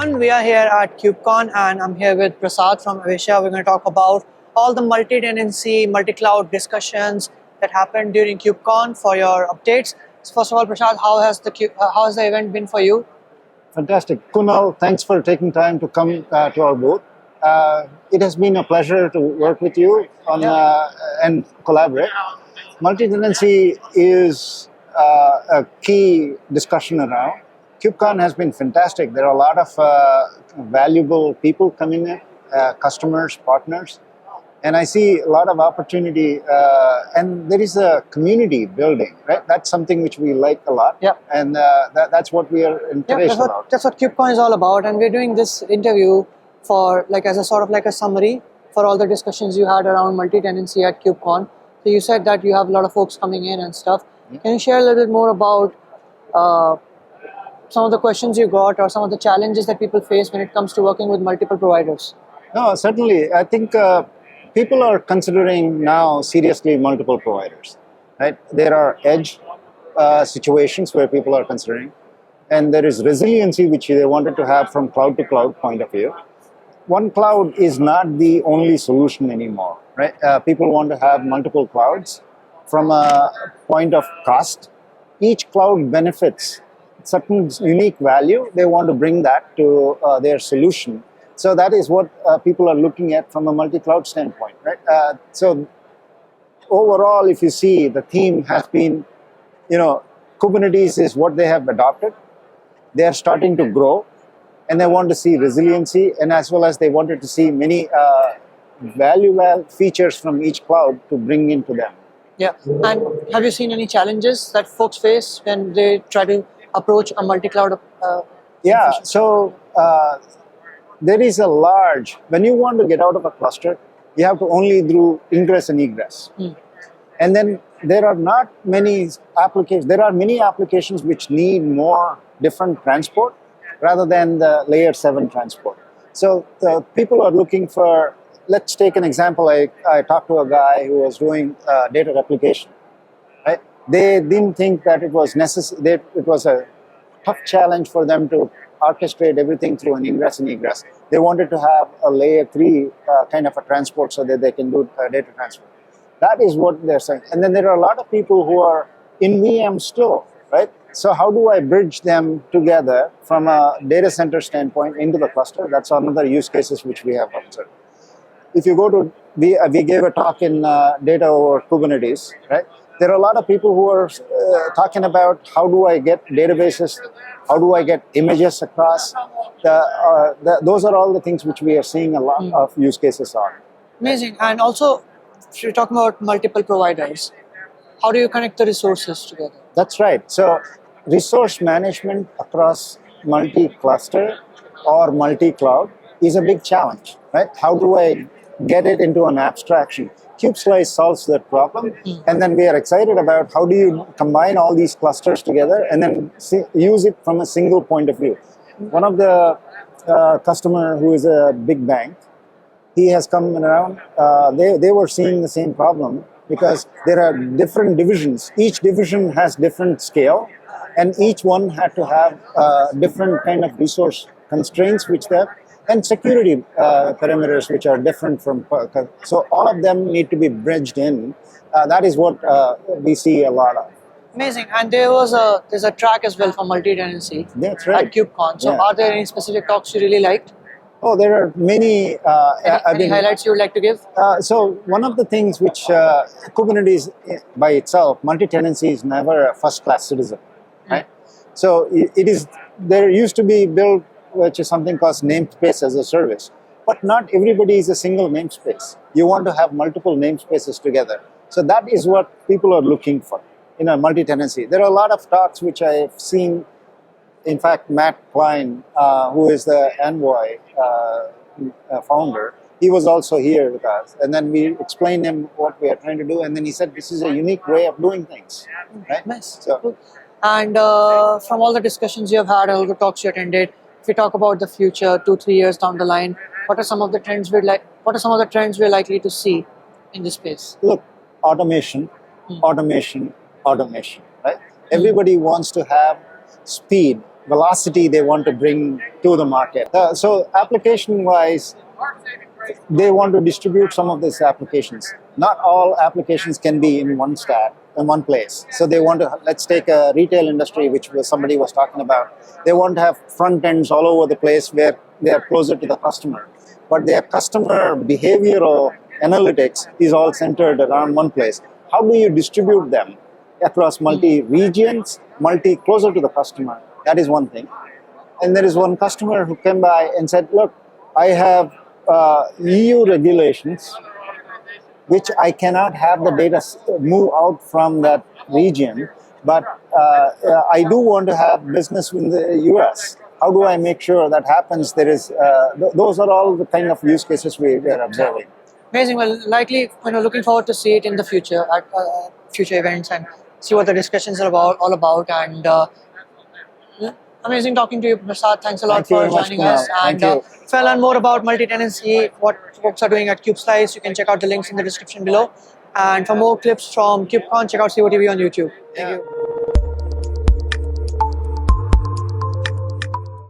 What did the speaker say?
everyone. We are here at KubeCon and I'm here with Prasad from Avesha. We're going to talk about all the multi-tenancy, multi-cloud discussions that happened during KubeCon for your updates. So first of all, Prasad, how has the event been for you? Fantastic. Kunal, thanks for taking time to come to our booth. It has been a pleasure to work with you on and collaborate. Multi-tenancy is a key discussion around. KubeCon has been fantastic. There are a lot of valuable people coming in, customers, partners, and I see a lot of opportunity. And there is a community building, right? That's something which we like a lot. Yeah. And that's what we are encouraged about. That's what KubeCon is all about. And we're doing this interview for as a sort of like a summary for all the discussions you had around multi-tenancy at KubeCon. So you said that you have a lot of folks coming in and stuff. Yeah. Can you share a little bit more about some of the questions you got or some of the challenges that people face when it comes to working with multiple providers? No, certainly. I think people are considering now seriously multiple providers, right? There are edge situations where people are considering, and there is resiliency which they wanted to have from cloud to cloud point of view. One cloud is not the only solution anymore, right? People want to have multiple clouds from a point of cost. Each cloud benefits certain unique value. They want to bring that to their solution. So that is what people are looking at from a multi-cloud standpoint, right? So overall, if you see, the theme has been, Kubernetes is what they have adopted. They are starting to grow, and they want to see resiliency, and as well as they wanted to see many value-add features from each cloud to bring into them. Yeah, and have you seen any challenges that folks face when they try to approach a multi-cloud? Yeah, so there is a large, when you want to get out of a cluster, you have to only do ingress and egress. And then there are not many applications, there are many applications which need more different transport rather than the layer 7 transport. So people are looking for, let's take an example. I talked to a guy who was doing data replication, right? They didn't think that it was necessary, it was a tough challenge for them to orchestrate everything through an ingress and egress. They wanted to have a layer 3 kind of a transport so that they can do data transfer. That is what they're saying. And then there are a lot of people who are in VM still, right? So how do I bridge them together from a data center standpoint into the cluster? That's another use cases which we have observed. If you go to, we gave a talk in data over Kubernetes, right? There are a lot of people who are talking about how do I get databases, how do I get images across. Those are all the things which we are seeing a lot of use cases on. Amazing. And also, if you're talking about multiple providers, how do you connect the resources together? That's right. So resource management across multi-cluster or multi-cloud is a big challenge, right? How do I get it into an abstraction? KubeSlice solves that problem, and then we are excited about how do you combine all these clusters together and then use it from a single point of view. One of the customer who is a big bank, he has come around, they were seeing the same problem because there are different divisions. Each division has different scale, and each one had to have different kind of resource constraints which they have, and security parameters which are different from, so all of them need to be bridged in. That is what we see a lot of. Amazing. And there's a track as well for multi-tenancy. That's right. At KubeCon. So are there any specific talks you really liked? Oh, there are many. Any highlights you would like to give? So one of the things which Kubernetes by itself, multi-tenancy is never a first-class citizen, right? So it is, there used to be built which is something called namespace as a service. But not everybody is a single namespace. You want to have multiple namespaces together. So that is what people are looking for in a multi-tenancy. There are a lot of talks which I've seen. In fact, Matt Klein, who is the Envoy founder, he was also here with us. And then we explained him what we are trying to do. And then he said, this is a unique way of doing things. Right? Nice. So, and from all the discussions you have had, all the talks you attended, if we talk about the future, 2-3 years down the line, what are some of the trends we're likely to see in this space? Look, automation, automation, right? Everybody wants to have speed velocity they want to bring to the market. So application-wise, they want to distribute some of these applications. Not all applications can be in one stack, in one place. So they want to, let's take a retail industry, which somebody was talking about. They want to have front ends all over the place where they are closer to the customer. But their customer behavioral analytics is all centered around one place. How do you distribute them across multi-regions, closer to the customer? That is one thing. And there is one customer who came by and said, look, I have EU regulations, which I cannot have the data move out from that region, but I do want to have business in the US. How do I make sure that happens? There is those are all the kind of use cases we are observing. Amazing. Well, likely, looking forward to see it in the future at future events and see what the discussions are all about. And amazing talking to you, Prasad. Thanks a lot for joining us. And if you learn more about multi-tenancy, what folks are doing at KubeSlice, you can check out the links in the description below. And for more clips from KubeCon, check out Civo TV on YouTube. Thank you.